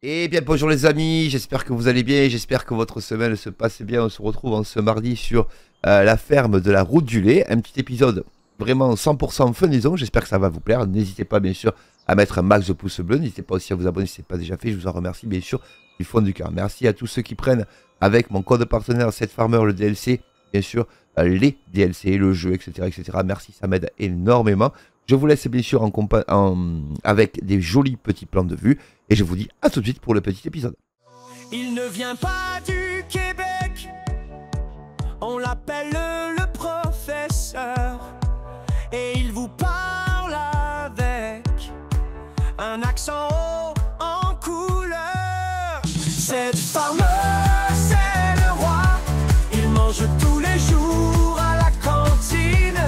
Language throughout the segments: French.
Eh bien bonjour les amis, j'espère que vous allez bien, j'espère que votre semaine se passe bien. On se retrouve en ce mardi sur la ferme de la route du lait. Un petit épisode vraiment 100% fenaison, j'espère que ça va vous plaire. N'hésitez pas bien sûr à mettre un max de pouces bleus, n'hésitez pas aussi à vous abonner si ce n'est pas déjà fait. Je vous en remercie bien sûr du fond du cœur. Merci à tous ceux qui prennent avec mon code partenaire 7Farmer le DLC, bien sûr les DLC, le jeu, etc. etc. Merci, ça m'aide énormément. Je vous laisse bien sûr avec des jolis petits plans de vue. Et je vous dis à tout de suite pour le petit épisode. Il ne vient pas du Québec, on l'appelle le professeur. Et il vous parle avec un accent haut en couleur. Cette farmer, c'est le roi, il mange tous les jours à la cantine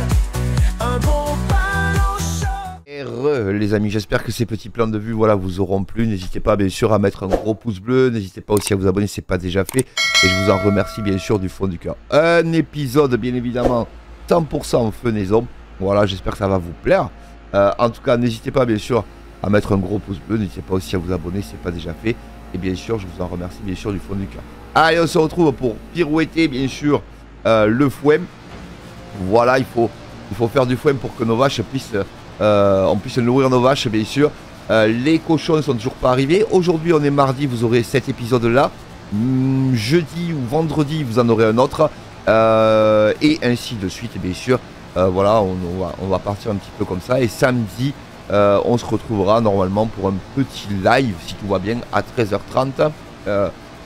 un bon pain au chaud. Les amis, j'espère que ces petits plans de vue voilà, vous auront plu. N'hésitez pas bien sûr à mettre un gros pouce bleu. N'hésitez pas aussi à vous abonner si ce n'est pas déjà fait. Et je vous en remercie bien sûr du fond du cœur. Un épisode bien évidemment 100% fenaison. Voilà, j'espère que ça va vous plaire. En tout cas, n'hésitez pas bien sûr à mettre un gros pouce bleu. N'hésitez pas aussi à vous abonner si ce n'est pas déjà fait. Et bien sûr, je vous en remercie bien sûr du fond du cœur. Allez, on se retrouve pour pirouetter bien sûr le fouet. Voilà, il faut faire du fouet pour que nos vaches puissent... on puisse nourrir nos vaches bien sûr. Les cochons ne sont toujours pas arrivés. Aujourd'hui on est mardi, vous aurez cet épisode là. Jeudi ou vendredi vous en aurez un autre. Et ainsi de suite bien sûr. Voilà, on va partir un petit peu comme ça. Et samedi on se retrouvera normalement pour un petit live si tout va bien à 13h30.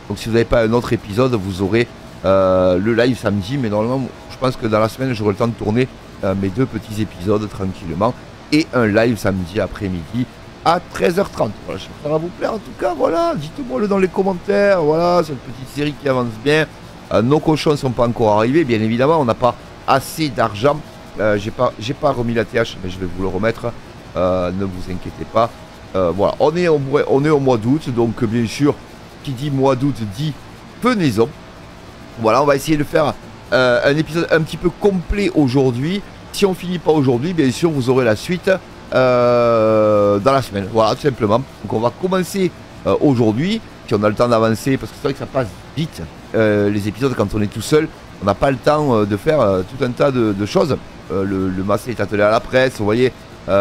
Donc si vous n'avez pas un autre épisode, vous aurez le live samedi. Mais normalement je pense que dans la semaine j'aurai le temps de tourner mes deux petits épisodes tranquillement. Et un live samedi après-midi à 13h30. Voilà, j'espère que ça va vous plaire en tout cas. Voilà, dites-moi le dans les commentaires. Voilà, c'est une petite série qui avance bien. Nos cochons ne sont pas encore arrivés. Bien évidemment, on n'a pas assez d'argent. J'ai pas remis la TH, mais je vais vous le remettre. Ne vous inquiétez pas. Voilà, on est au mois d'août. Donc, bien sûr, qui dit mois d'août dit fenaison. Voilà, on va essayer de faire un épisode un petit peu complet aujourd'hui. Si on finit pas aujourd'hui, bien sûr, vous aurez la suite dans la semaine. Voilà, tout simplement. Donc, on va commencer aujourd'hui. Si on a le temps d'avancer, parce que c'est vrai que ça passe vite, les épisodes, quand on est tout seul. On n'a pas le temps de faire tout un tas de choses. Le massé est attelé à la presse, vous voyez. Tout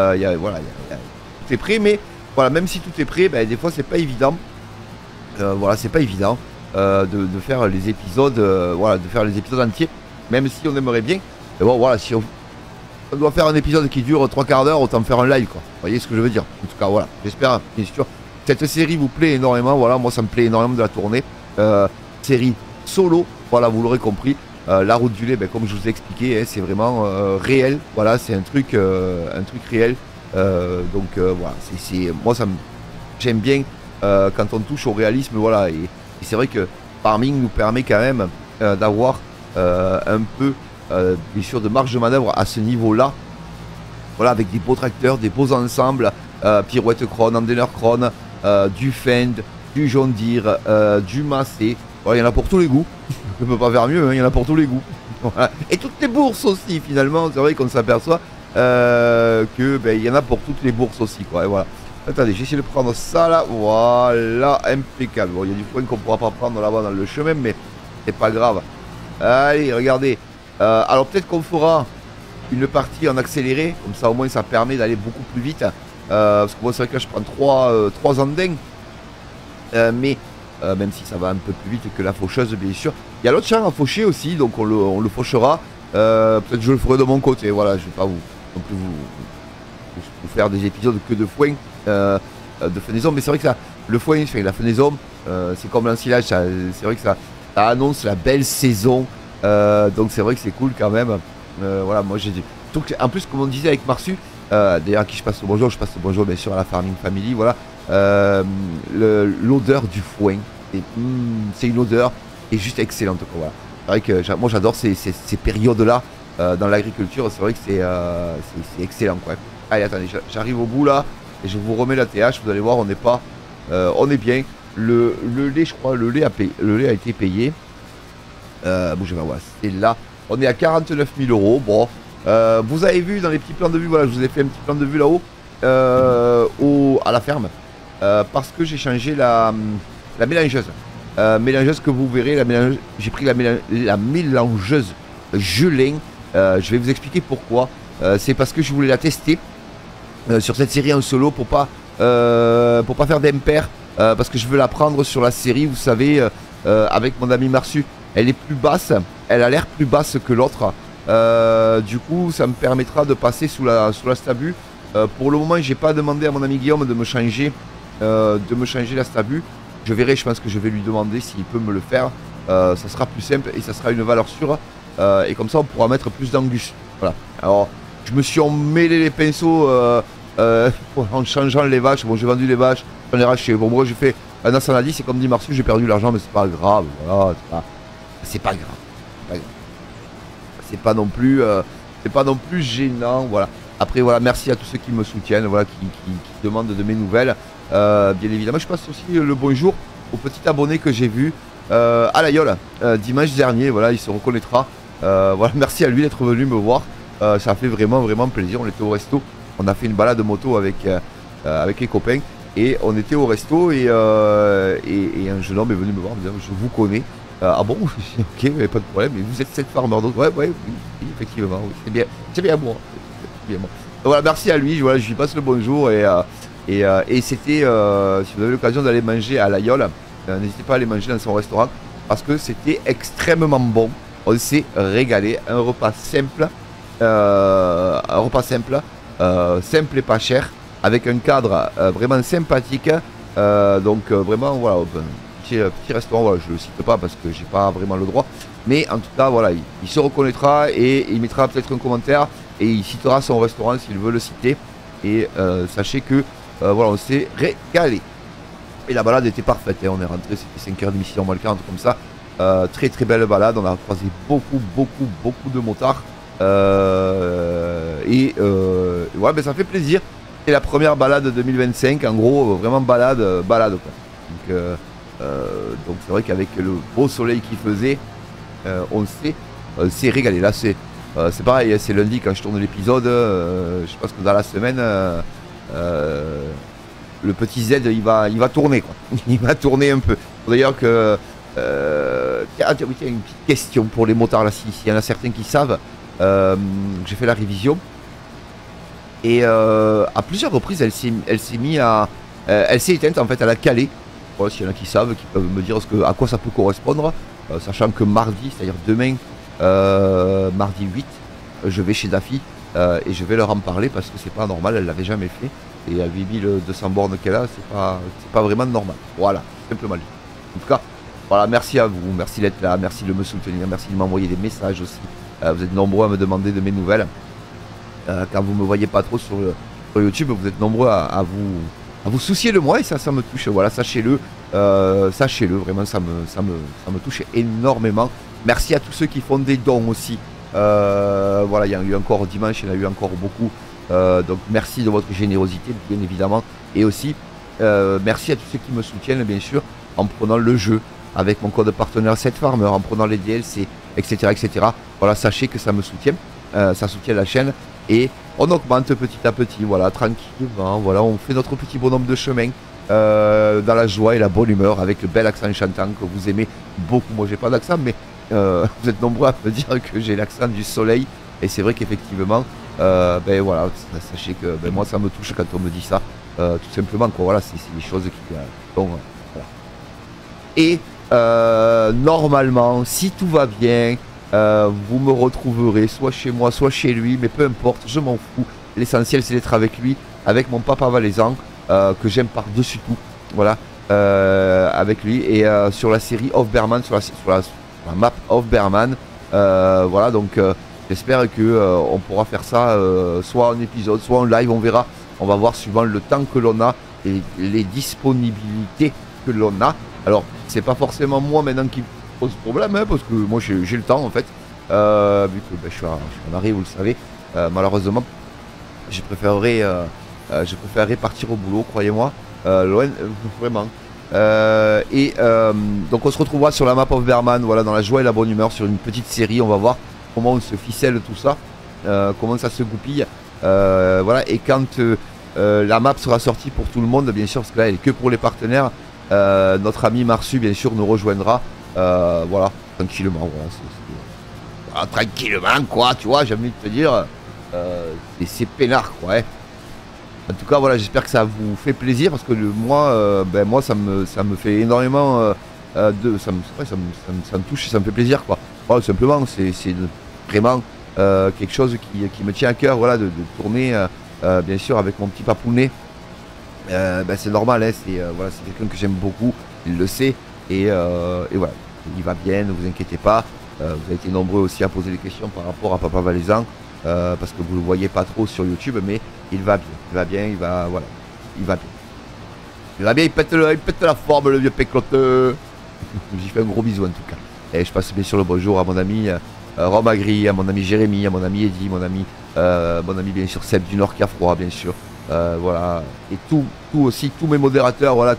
est prêt, mais voilà, même si tout est prêt, ben, des fois, c'est pas évident. Voilà, c'est pas évident de faire les épisodes, voilà, de faire les épisodes entiers, même si on aimerait bien. Mais bon, voilà, si on doit faire un épisode qui dure 3 quarts d'heure, autant faire un live, quoi. Vous voyez ce que je veux dire? En tout cas, voilà. J'espère, bien sûr, cette série vous plaît énormément. Voilà, moi, ça me plaît énormément de la tourner. Série solo, voilà, vous l'aurez compris. La route du lait, ben, comme je vous ai expliqué, hein, c'est vraiment réel. Voilà, c'est un truc réel. Donc, voilà, moi, j'aime bien quand on touche au réalisme, voilà. Et c'est vrai que Farming nous permet quand même d'avoir un peu bien sûr de marge de manœuvre à ce niveau-là. Voilà, avec des beaux tracteurs, des beaux ensembles, Pirouette Krone, Andener Krone, du Fend, du John Deere, du Massey. Voilà, il y en a pour tous les goûts. Je ne peux pas faire mieux, hein, il y en a pour tous les goûts. Voilà. Et toutes les bourses aussi, finalement. C'est vrai qu'on s'aperçoit que ben, y en a pour toutes les bourses aussi, quoi. Et voilà. Attendez, j'ai essayé de prendre ça là. Voilà, impeccable. Bon, il y a du point qu'on ne pourra pas prendre là-bas dans le chemin, mais c'est pas grave. Allez, regardez. Alors peut-être qu'on fera une partie en accéléré, comme ça au moins ça permet d'aller beaucoup plus vite. Parce que moi c'est vrai que là je prends 3 andins. Mais même si ça va un peu plus vite que la faucheuse bien sûr. Il y a l'autre champ à faucher aussi, donc on le fauchera. Peut-être je le ferai de mon côté, voilà, je vais pas non plus vous faire des épisodes que de foin, de fenaison. Mais c'est vrai que ça, le foin, la fenaison, c'est comme l'ensilage, c'est vrai que ça annonce la belle saison. Donc c'est vrai que c'est cool quand même. Voilà, moi j'ai dit. En plus, comme on disait avec Marsu, d'ailleurs à qui je passe le bonjour bien sûr à la Farming Family. Voilà, l'odeur du foin, c'est une odeur qui est juste excellente, quoi. Voilà. C'est vrai que moi j'adore ces périodes-là dans l'agriculture. C'est vrai que c'est excellent, quoi. Allez, attendez, j'arrive au bout là et je vous remets la TH. Vous allez voir, on n'est pas, on est bien. Le lait, je crois, le lait a été payé. Bougez pas, voilà, c'est là. On est à 49 000 €. Bon, vous avez vu dans les petits plans de vue, voilà, je vous ai fait un petit plan de vue là-haut, à la ferme. parce que j'ai changé la mélangeuse. Mélangeuse que vous verrez, j'ai pris la mélangeuse Julien. Je vais vous expliquer pourquoi. C'est parce que je voulais la tester sur cette série en solo pour pas faire d'impair. Parce que je veux la prendre sur la série, vous savez, avec mon ami Marsu. Elle est plus basse, elle a l'air plus basse que l'autre. Du coup, ça me permettra de passer sous la stabu. Pour le moment, j'ai pas demandé à mon ami Guillaume de me changer la stabu. Je verrai, je pense que je vais lui demander s'il peut me le faire. Ça sera plus simple et ça sera une valeur sûre. Et comme ça, on pourra mettre plus d'angus. Voilà. Alors, je me suis emmêlé les pinceaux en changeant les vaches. Bon, j'ai vendu les vaches, j'en ai racheté. Bon, moi, j'ai fait un as en a dit, c'est comme dit Marsu, j'ai perdu l'argent, mais c'est pas grave. Voilà, c'est pas grave. C'est pas non plus gênant. Voilà. Après, voilà, merci à tous ceux qui me soutiennent, voilà, qui demandent de mes nouvelles. Bien évidemment, je passe aussi le bonjour au petit abonné que j'ai vu à l'Aïole dimanche dernier. Voilà, il se reconnaîtra. Voilà, merci à lui d'être venu me voir. Ça fait vraiment plaisir. On était au resto. On a fait une balade moto avec les copains. Et on était au resto et un jeune homme est venu me voir en me disant je vous connais. Ah bon? Ok, mais pas de problème. Mais vous êtes cette farmer. Donc ouais, oui, effectivement, oui, c'est bien moi. Bien moi. Donc, voilà, merci à lui. Voilà, je lui passe le bonjour et c'était si vous avez l'occasion d'aller manger à l'Aïole, n'hésitez pas à aller manger dans son restaurant parce que c'était extrêmement bon. On s'est régalé. Un repas simple, simple et pas cher, avec un cadre vraiment sympathique. Donc vraiment voilà, petit restaurant. Voilà, je le cite pas parce que j'ai pas vraiment le droit. Mais en tout cas voilà, il se reconnaîtra et il mettra peut-être un commentaire et il citera son restaurant s'il veut le citer. Et sachez que voilà, on s'est régalé. Et la balade était parfaite, hein. On est rentré, c'était 5h30, 6h moins le quart, un truc comme ça. Très belle balade, on a croisé beaucoup de motards. Ouais, ben ça fait plaisir. C'est la première balade 2025, en gros, vraiment balade quoi. Donc c'est vrai qu'avec le beau soleil qu'il faisait, on s'est régalé. Là c'est pareil, c'est lundi quand je tourne l'épisode. Je pense que dans la semaine, le petit Z il va tourner quoi. Il va tourner un peu. D'ailleurs que tiens, une petite question pour les motards là, s'il y en a certains qui savent. J'ai fait la révision et à plusieurs reprises elle s'est mise à elle s'est éteinte en fait, elle a calé. Voilà, s'il y en a qui savent, qui peuvent me dire à quoi ça peut correspondre, sachant que mardi, c'est-à-dire demain, mardi 8, je vais chez Daffy et je vais leur en parler parce que c'est pas normal, elle l'avait jamais fait et avec 1200 bornes qu'elle a, c'est pas vraiment normal. Voilà, simplement. En tout cas, voilà, merci à vous, merci d'être là, merci de me soutenir, merci de m'envoyer des messages aussi. Vous êtes nombreux à me demander de mes nouvelles. Quand vous me voyez pas trop sur YouTube, vous êtes nombreux à vous soucier de moi et ça me touche. Voilà, sachez-le, vraiment ça me touche énormément. Merci à tous ceux qui font des dons aussi. Voilà, il y en a eu encore dimanche, il y en a eu encore beaucoup. Donc merci de votre générosité, bien évidemment. Et aussi, merci à tous ceux qui me soutiennent, bien sûr, en prenant le jeu avec mon code partenaire 7Farmer, en prenant les DLC, etc. Voilà, sachez que ça me soutient, ça soutient la chaîne et on augmente petit à petit, voilà, tranquillement, voilà, on fait notre petit bonhomme de chemin dans la joie et la bonne humeur avec le bel accent chantant que vous aimez beaucoup. Moi j'ai pas d'accent, mais vous êtes nombreux à me dire que j'ai l'accent du soleil et c'est vrai qu'effectivement, ben voilà, sachez que ben, moi ça me touche quand on me dit ça, tout simplement quoi. Voilà, c'est des choses qui donc, voilà. Et normalement, si tout va bien, vous me retrouverez soit chez moi, soit chez lui, mais peu importe, je m'en fous. L'essentiel, c'est d'être avec lui, avec mon papa valaisan, que j'aime par-dessus tout. Voilà, avec lui. Et sur la série Of Berman, sur la map Of Berman. Voilà, donc j'espère que on pourra faire ça soit en épisode, soit en live, on verra. On va voir suivant le temps que l'on a et les disponibilités que l'on a. Alors, c'est pas forcément moi maintenant qui pose problème, hein, parce que moi j'ai le temps en fait, vu que ben, je suis en arrêt, vous le savez. Malheureusement, je préférerais partir au boulot, croyez-moi, loin, vraiment. Donc on se retrouvera sur la map of Berman, voilà, dans la joie et la bonne humeur, sur une petite série. On va voir comment on se ficelle tout ça, comment ça se goupille. Voilà, et quand la map sera sortie pour tout le monde, bien sûr, parce que là, elle est que pour les partenaires. Notre ami Marsu, bien sûr, nous rejoindra. Voilà, tranquillement. Voilà, voilà, tranquillement, quoi, tu vois, j'ai envie de te dire. C'est peinard, quoi. Ouais. En tout cas, voilà, j'espère que ça vous fait plaisir, parce que moi, moi, ça me fait énormément ça me touche et ça me fait plaisir, quoi. Voilà, simplement, c'est vraiment quelque chose qui me tient à cœur, voilà, de tourner, bien sûr, avec mon petit papounet. C'est normal, hein, voilà, c'est quelqu'un que j'aime beaucoup, il le sait, et voilà, il va bien, ne vous inquiétez pas. Vous avez été nombreux aussi à poser des questions par rapport à Papa Valaisan, parce que vous le voyez pas trop sur YouTube, mais il va bien, il va bien, il pète la forme, le vieux pécloteux. J'y fais un gros bisou en tout cas. Et je passe bien sûr le bonjour à mon ami Rome Agri, à mon ami Jérémy, à mon ami Eddy, mon ami bien sûr Seb du Nord qui a froid, bien sûr. Voilà, et tous mes modérateurs, voilà,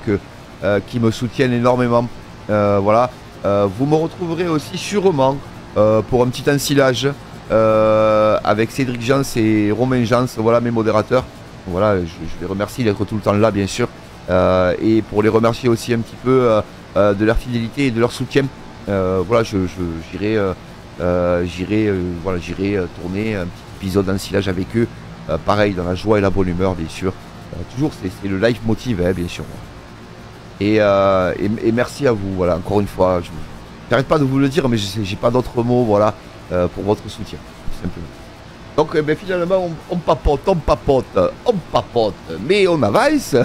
qui me soutiennent énormément. Voilà, vous me retrouverez aussi sûrement pour un petit ensilage avec Cédric Jans et Romain Jans, voilà mes modérateurs. Voilà, je les remercie d'être tout le temps là, bien sûr, et pour les remercier aussi un petit peu de leur fidélité et de leur soutien. Voilà, j'irai tourner un petit épisode d'ensilage avec eux. Pareil, dans la joie et la bonne humeur, bien sûr. Toujours, c'est le live motive, hein, bien sûr. Et merci à vous, voilà, encore une fois. Je n'arrête pas de vous le dire, mais j'ai pas d'autres mots, voilà, pour votre soutien, tout simplement. Donc, finalement, on papote, mais on avance.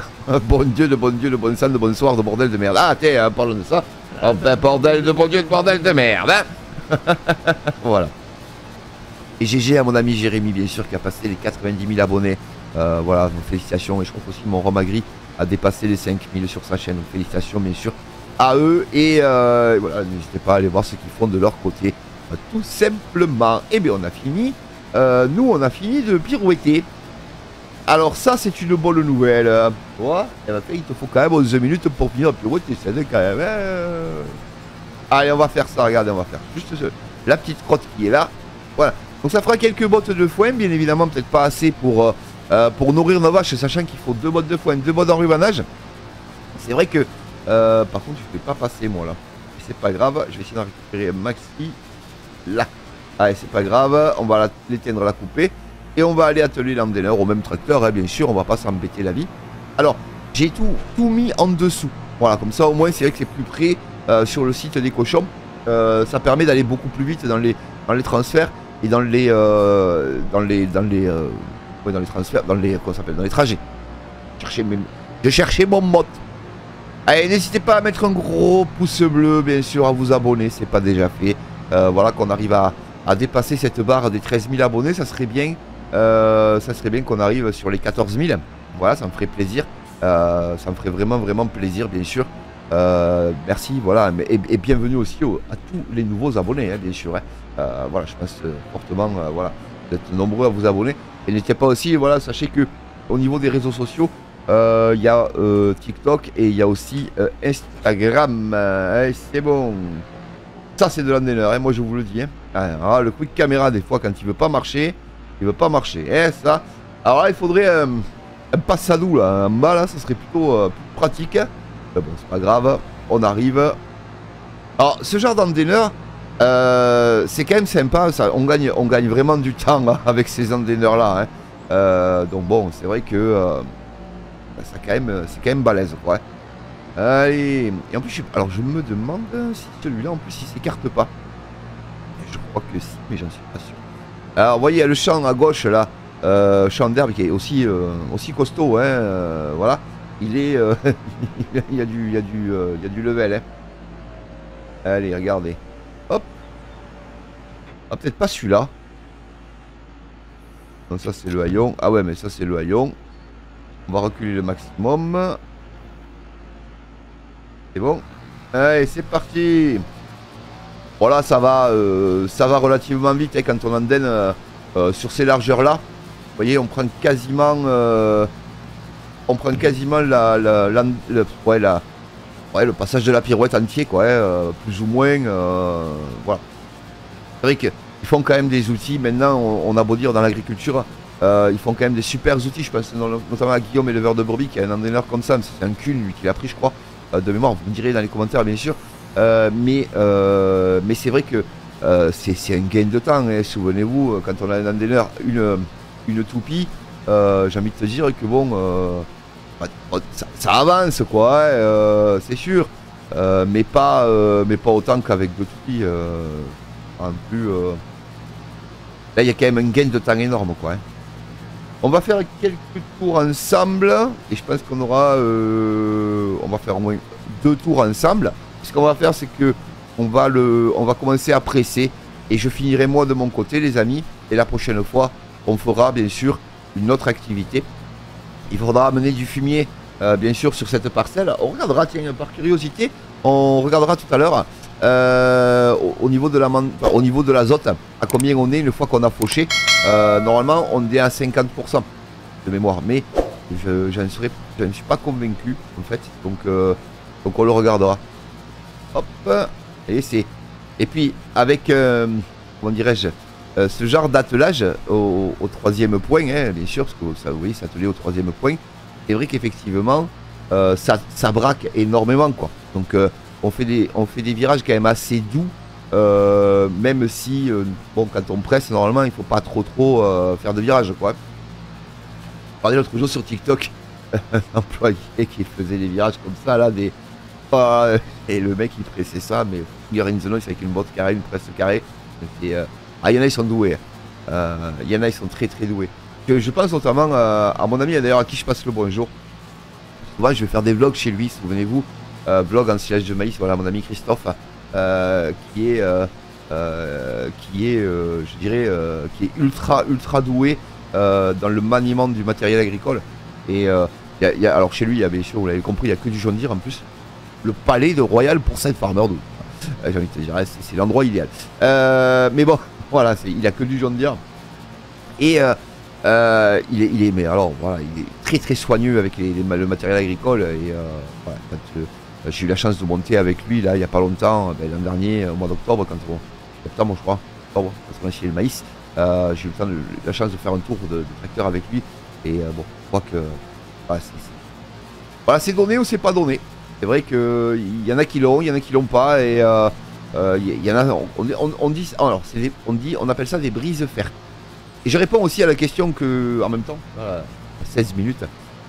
Bon Dieu, de bon sang, de bonsoir, de bordel de merde. Ah, tiens, parlons de ça. Oh, ben, bordel de bon Dieu, de bordel de merde, hein. Voilà. Et GG à mon ami Jérémy, bien sûr, qui a passé les 90 000 abonnés. Voilà, félicitations. Et je crois qu'aussi mon Rome Agri a dépassé les 5 000 sur sa chaîne. Donc, félicitations, bien sûr, à eux. Et voilà, n'hésitez pas à aller voir ce qu'ils font de leur côté. Tout simplement. Et bien, on a fini. Nous, on a fini de pirouetter. Alors, ça, c'est une bonne nouvelle. Ouais, il te faut quand même 11 minutes pour finir de pirouetter. C'est quand même. Allez, on va faire ça. Regardez, on va faire juste la petite crotte qui est là. Voilà. Donc ça fera quelques bottes de foin, bien évidemment, peut-être pas assez pour nourrir nos vaches, sachant qu'il faut 2 bottes de foin, 2 bottes d'enrubanage. C'est vrai que, par contre, je ne vais pas passer, moi, là. C'est pas grave, je vais essayer d'en récupérer un maxi. Là. Allez, c'est pas grave, on va l'éteindre, la couper. Et on va aller atteler l'emdener au même tracteur, hein, bien sûr, on va pas s'embêter la vie. Alors, j'ai tout mis en dessous. Voilà, comme ça, au moins, c'est vrai que c'est plus près sur le site des cochons. Ça permet d'aller beaucoup plus vite dans les transferts. Et dans les transferts, dans les trajets. Je cherchais mon mot. Allez, n'hésitez pas à mettre un gros pouce bleu, bien sûr, à vous abonner, c'est pas déjà fait. Voilà, qu'on arrive à dépasser cette barre des 13 000 abonnés, ça serait bien. Ça serait bien qu'on arrive sur les 14 000. Voilà, ça me ferait plaisir. Ça me ferait vraiment plaisir, bien sûr. Merci, voilà, et bienvenue aussi à tous les nouveaux abonnés, hein, bien sûr. Hein. Voilà, je pense fortement, voilà, d'être nombreux à vous abonner. Et n'hésitez pas aussi, voilà, sachez que au niveau des réseaux sociaux, il y a TikTok et il y a aussi Instagram. C'est bon. Ça, c'est de l'emdener, hein, moi je vous le dis. Hein. Alors, le quick caméra, des fois, quand il veut pas marcher, Hein, ça. Alors là, il faudrait un passadou, là, en bas, là, ça serait plutôt plus pratique. Mais bon, c'est pas grave, on arrive. Alors, ce genre d'emdener, c'est quand même sympa, ça, on gagne vraiment du temps avec ces emdeners là. Hein. Donc bon, c'est vrai que c'est quand même balèze, quoi. Allez, et en plus, alors je me demande si celui-là, en plus, il s'écarte pas. Je crois que si, mais j'en suis pas sûr. Alors, vous voyez, il y a le champ à gauche, là, champ d'herbe qui est aussi costaud, hein, voilà. Il est, il y a du level, hein. Allez, regardez. Hop. Ah, peut-être pas celui-là. Donc ça, c'est le haillon. Ah ouais, mais ça, c'est le haillon. On va reculer le maximum. C'est bon. Allez, c'est parti. Voilà, ça va relativement vite, hein, quand on andenne sur ces largeurs-là. Vous voyez, on prend quasiment le passage de la pirouette entier, quoi, hein, plus ou moins. Voilà. C'est vrai qu'ils font quand même des outils. Maintenant, on a beau dire dans l'agriculture, Ils font quand même des super outils. Je pense notamment à Guillaume, éleveur de brebis, qui a un entraîneur comme ça. C'est un cul, lui, qui l'a pris, je crois, de mémoire. Vous me direz dans les commentaires, bien sûr. Mais c'est vrai que c'est un gain de temps. Hein. Souvenez-vous, quand on a un entraîneur, une toupie, j'ai envie de te dire que bon, ça avance, quoi. Hein, c'est sûr. Mais pas autant qu'avec deux toupies. En plus, là, il y a quand même un gain de temps énorme, quoi. Hein. On va faire quelques tours ensemble et je pense qu'on aura, on va faire au moins 2 tours ensemble. Ce qu'on va faire, c'est que on va commencer à presser et je finirai moi de mon côté, les amis. Et la prochaine fois, on fera bien sûr une autre activité. Il faudra amener du fumier, bien sûr, sur cette parcelle. On regardera, tiens, par curiosité, on regardera tout à l'heure. Au niveau de l'azote, à combien on est une fois qu'on a fauché. Normalement on est à 50% de mémoire, mais je ne suis pas convaincu en fait, donc on le regardera. Hop, et puis avec comment dirais-je, ce genre d'attelage au 3e point, hein, bien sûr, parce que ça, vous voyez, c'est attelé au 3e point. C'est vrai qu'effectivement ça braque énormément, quoi. Donc on fait des virages quand même assez doux, même si, bon, quand on presse, normalement, il faut pas trop faire de virages, quoi. Je parlais l'autre jour sur TikTok, un employé qui faisait des virages comme ça, là, et le mec, il pressait ça, mais il y a une zone avec une botte carrée, une presse carrée. Il y en a, ils sont doués. Il y en a, ils sont très doués. Je pense notamment à mon ami, d'ailleurs, à qui je passe le bonjour. Souvent, je vais faire des vlogs chez lui, souvenez-vous. Vlog en silage de maïs, voilà, mon ami Christophe, qui est je dirais, qui est ultra doué dans le maniement du matériel agricole. Et alors chez lui, il y a, bien sûr, vous l'avez compris, il n'y a que du John Deere en plus. Le palais de Royal pour Saint Farmer, j'ai envie de te dire, c'est l'endroit idéal. Mais bon, voilà, il a que du John Deere. Et il est, mais alors voilà, il est très soigneux avec le matériel agricole. Et voilà, j'ai eu la chance de monter avec lui là il n'y a pas longtemps, l'an dernier, au mois d'octobre, septembre je crois, octobre, quand on a acheté le maïs. J'ai eu la chance de faire un tour de tracteur avec lui. Et bon, je crois que voilà, c'est donné ou c'est pas donné. C'est vrai qu'il y en a qui l'ont, il y en a qui l'ont pas. Et il y en a, on appelle ça des brises fer. Et je réponds aussi à la question que, en même temps, 16 minutes,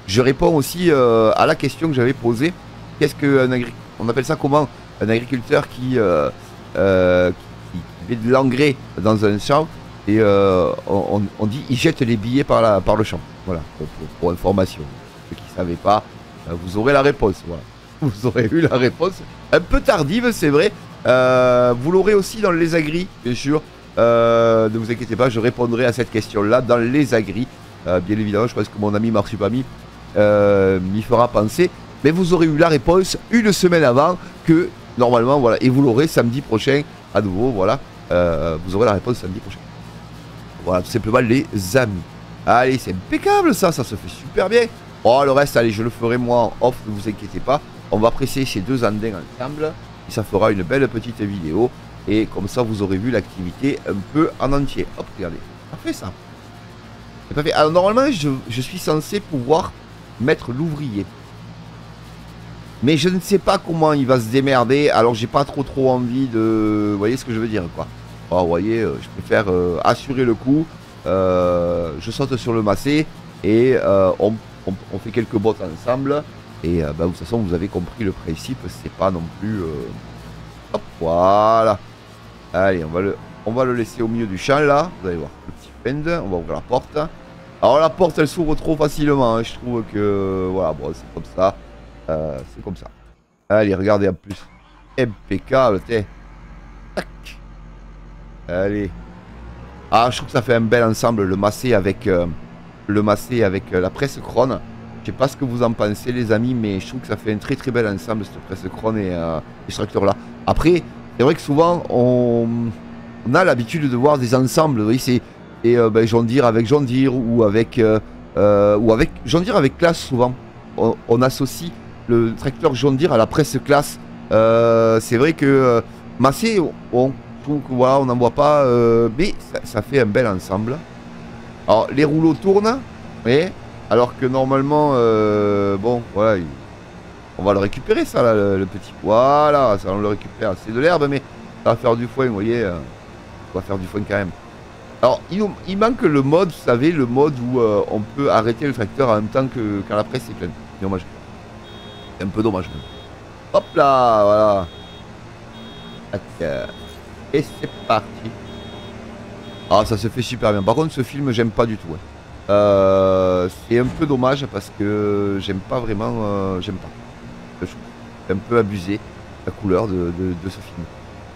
je réponds aussi à la question que j'avais posée. Qu'est-ce qu'un agriculteur, on appelle ça comment? Un agriculteur qui met de l'engrais dans un champ et on dit il jette les billets par le champ. Voilà, pour information. Ceux qui ne savaient pas, vous aurez la réponse. Voilà. Vous aurez eu la réponse. Un peu tardive, c'est vrai. Vous l'aurez aussi dans les agris, bien sûr. Ne vous inquiétez pas, je répondrai à cette question-là dans les agris. Bien évidemment, je pense que mon ami Marsupami m'y fera penser. Mais vous aurez eu la réponse une semaine avant que, normalement, voilà. Et vous l'aurez samedi prochain, à nouveau, voilà. Vous aurez la réponse samedi prochain. Voilà, tout simplement, les amis. Allez, c'est impeccable, ça se fait super bien. Oh, le reste, allez, je le ferai moi en off, ne vous inquiétez pas. On va presser ces 2 andins ensemble. Et ça fera une belle petite vidéo. Et comme ça, vous aurez vu l'activité un peu en entier. Hop, regardez. Parfait, ça. C'est parfait. Alors, normalement, je suis censé pouvoir mettre l'ouvrier. Mais je ne sais pas comment il va se démerder. Alors, j'ai pas trop envie de... Vous voyez ce que je veux dire, quoi. Alors, vous voyez, je préfère assurer le coup. Je saute sur le massé. Et on fait quelques bottes ensemble. Et bah, de toute façon, vous avez compris le principe. C'est pas non plus... Hop, voilà. Allez, on va le laisser au milieu du champ, là. Vous allez voir, le petit fend. On va ouvrir la porte. Alors, la porte, elle s'ouvre trop facilement. Hein. Je trouve que... Voilà, bon, c'est comme ça. C'est comme ça. Allez, regardez en plus. Impeccable, t'es. Tac. Allez. Ah, je trouve que ça fait un bel ensemble, le massé avec la presse Krone. Je sais pas ce que vous en pensez, les amis, mais je trouve que ça fait un très bel ensemble, cette presse Krone et ce tracteur-là. Après, c'est vrai que souvent, on a l'habitude de voir des ensembles. Vous voyez, c'est ben, John Deere avec John Deere ou avec John Deere avec Classe, souvent. On associe le tracteur John Deere à la presse Classe. C'est vrai que massé, je trouve que voilà, on n'en voit pas, mais ça fait un bel ensemble. Alors les rouleaux tournent, vous voyez, alors que normalement, bon, voilà, on va le récupérer ça là, le petit. Voilà, ça on le récupère. C'est de l'herbe, mais ça va faire du foin, vous voyez. On va faire du foin quand même. Alors, il manque le mode, vous savez, le mode où on peut arrêter le tracteur en même temps que quand la presse est pleine. C'est dommage. C'est un peu dommage. Même. Hop là, voilà. Tac. Et c'est parti. Ah, ça se fait super bien. Par contre, ce film, j'aime pas du tout. Ouais. C'est un peu dommage parce que j'aime pas vraiment. J'aime pas. C'est un peu abusé la couleur de ce film.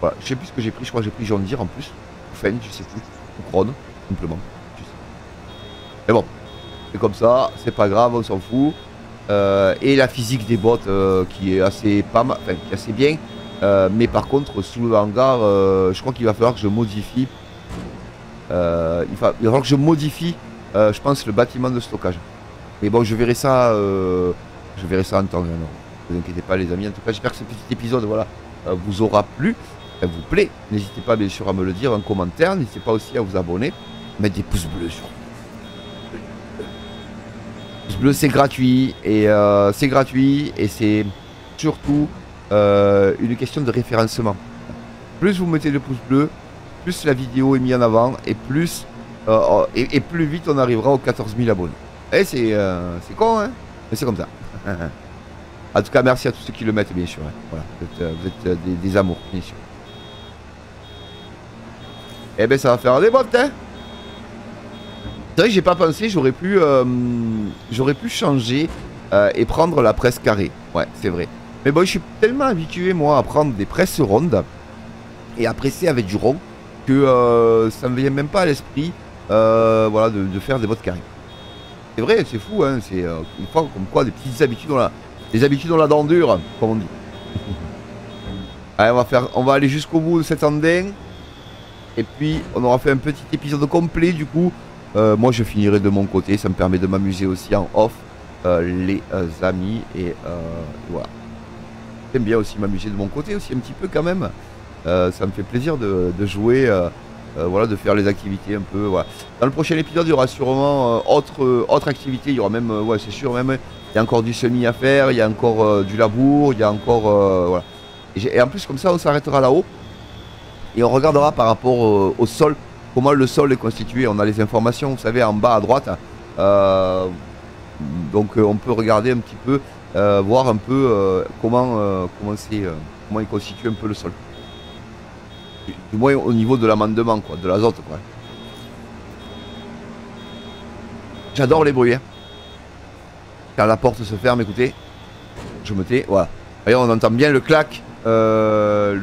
Voilà. Je sais plus ce que j'ai pris. Je crois que j'ai pris John Deere en plus. Ou Fenn, je sais plus. Ou Krone, simplement. Mais bon, c'est comme ça. C'est pas grave, on s'en fout. Et la physique des bottes qui est assez pas mal, enfin, qui est assez bien. Mais par contre, sous le hangar, je crois qu'il va falloir que je modifie. Il va falloir que je modifie, je pense, le bâtiment de stockage. Mais bon, je verrai ça en temps. Ne vous inquiétez pas, les amis. En tout cas, j'espère que ce petit épisode, voilà, vous aura plu, vous plaît. N'hésitez pas, bien sûr, à me le dire en commentaire. N'hésitez pas aussi à vous abonner, mettre des pouces bleus sur. Pouce bleu, c'est gratuit et c'est surtout une question de référencement. Plus vous mettez le pouce bleu, plus la vidéo est mise en avant et plus vite on arrivera aux 14 000 abonnés. Et c'est con, hein, mais c'est comme ça. En tout cas, merci à tous ceux qui le mettent, bien sûr. Hein. Voilà, vous êtes des amours, bien sûr. Eh ben, ça va faire des bottes, hein. C'est vrai que j'ai pas pensé, j'aurais pu changer et prendre la presse carrée. Ouais, c'est vrai. Mais bon, je suis tellement habitué, moi, à prendre des presses rondes et à presser avec du rond que ça me vient même pas à l'esprit voilà, de faire des bottes carrées. C'est vrai, c'est fou, hein. C'est une fois comme quoi des petites habitudes des habitudes dans la dent dure, comme on dit. Allez, on va aller jusqu'au bout de cet andin. Et puis, on aura fait un petit épisode complet, du coup. Moi je finirai de mon côté, ça me permet de m'amuser aussi en off les amis et voilà. J'aime bien aussi m'amuser de mon côté aussi un petit peu quand même. Ça me fait plaisir de jouer, voilà, de faire les activités un peu. Voilà. Dans le prochain épisode il y aura sûrement autre activité, il y aura même, ouais c'est sûr même, il y a encore du semis à faire, il y a encore du labour, il y a encore, voilà. Et en plus comme ça on s'arrêtera là-haut et on regardera par rapport au sol. Comment le sol est constitué, on a les informations, vous savez, en bas à droite. Donc on peut regarder un petit peu, voir un peu comment il constitue un peu le sol. Du moins au niveau de l'amendement, quoi, de l'azote, quoi. J'adore les bruits. Hein. Quand la porte se ferme, écoutez, je me tais, voilà. D'ailleurs, on entend bien le clac de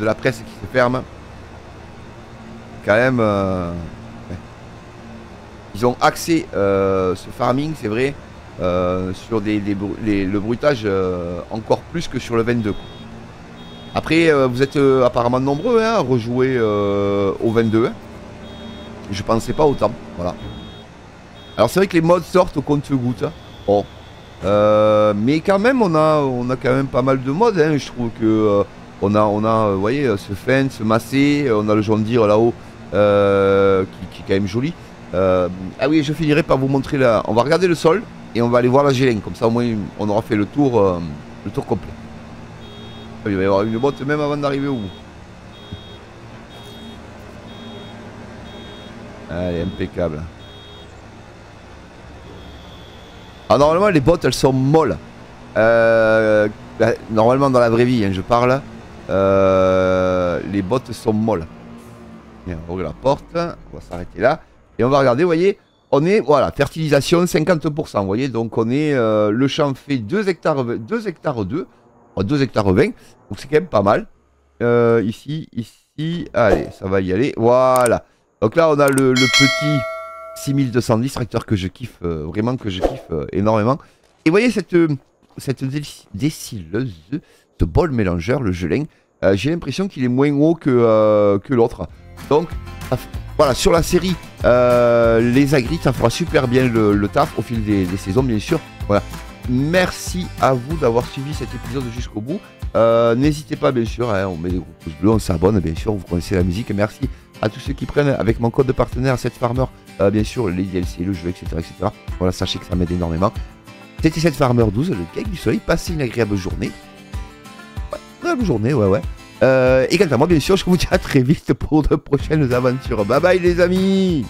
la presse qui se ferme. Quand même, ouais. Ils ont axé ce farming, c'est vrai, sur le bruitage encore plus que sur le 22. Quoi. Après, vous êtes apparemment nombreux hein, à rejouer au 22. Hein. Je pensais pas autant, voilà. Alors c'est vrai que les mods sortent au compte-gouttes. Bon. Mais quand même, on a quand même pas mal de mods. Hein. Je trouve que on a vous voyez, ce Fenn, ce Massé, on a le John Deere là-haut. Qui est quand même joli. Ah oui, je finirai par vous montrer là. On va regarder le sol et on va aller voir la gélène. Comme ça, au moins, on aura fait le tour complet. Il va y avoir une botte même avant d'arriver au bout. Allez, impeccable. Alors, normalement, les bottes, elles sont molles. Normalement, dans la vraie vie, hein, je parle. Les bottes sont molles. Bien, on ouvre la porte, on va s'arrêter là. Et on va regarder, vous voyez, on est, voilà, fertilisation 50%, vous voyez, donc on est, le champ fait 2 hectares 2 hectares 2, 2 hectares 20, donc c'est quand même pas mal. Ici, allez, ça va y aller, voilà. Donc là, on a le petit 6210, tracteur que je kiffe, vraiment que je kiffe énormément. Et vous voyez cette décileuse, ce bol mélangeur, le gelin, j'ai l'impression qu'il est moins haut que l'autre. Donc, voilà, sur la série, les agris, ça fera super bien le taf au fil des saisons, bien sûr. Voilà. Merci à vous d'avoir suivi cet épisode jusqu'au bout. N'hésitez pas, bien sûr, hein, on met des gros pouces bleus, on s'abonne, bien sûr, vous connaissez la musique. Merci à tous ceux qui prennent avec mon code de partenaire 7farmer bien sûr les DLC, le jeu, etc., etc. Voilà, sachez que ça m'aide énormément. C'était cette Farmer 12, le Cake du Soleil. Passez une agréable journée. Ouais, agréable journée, ouais. Et quant à moi, bien sûr, je vous dis à très vite pour de prochaines aventures. Bye bye les amis!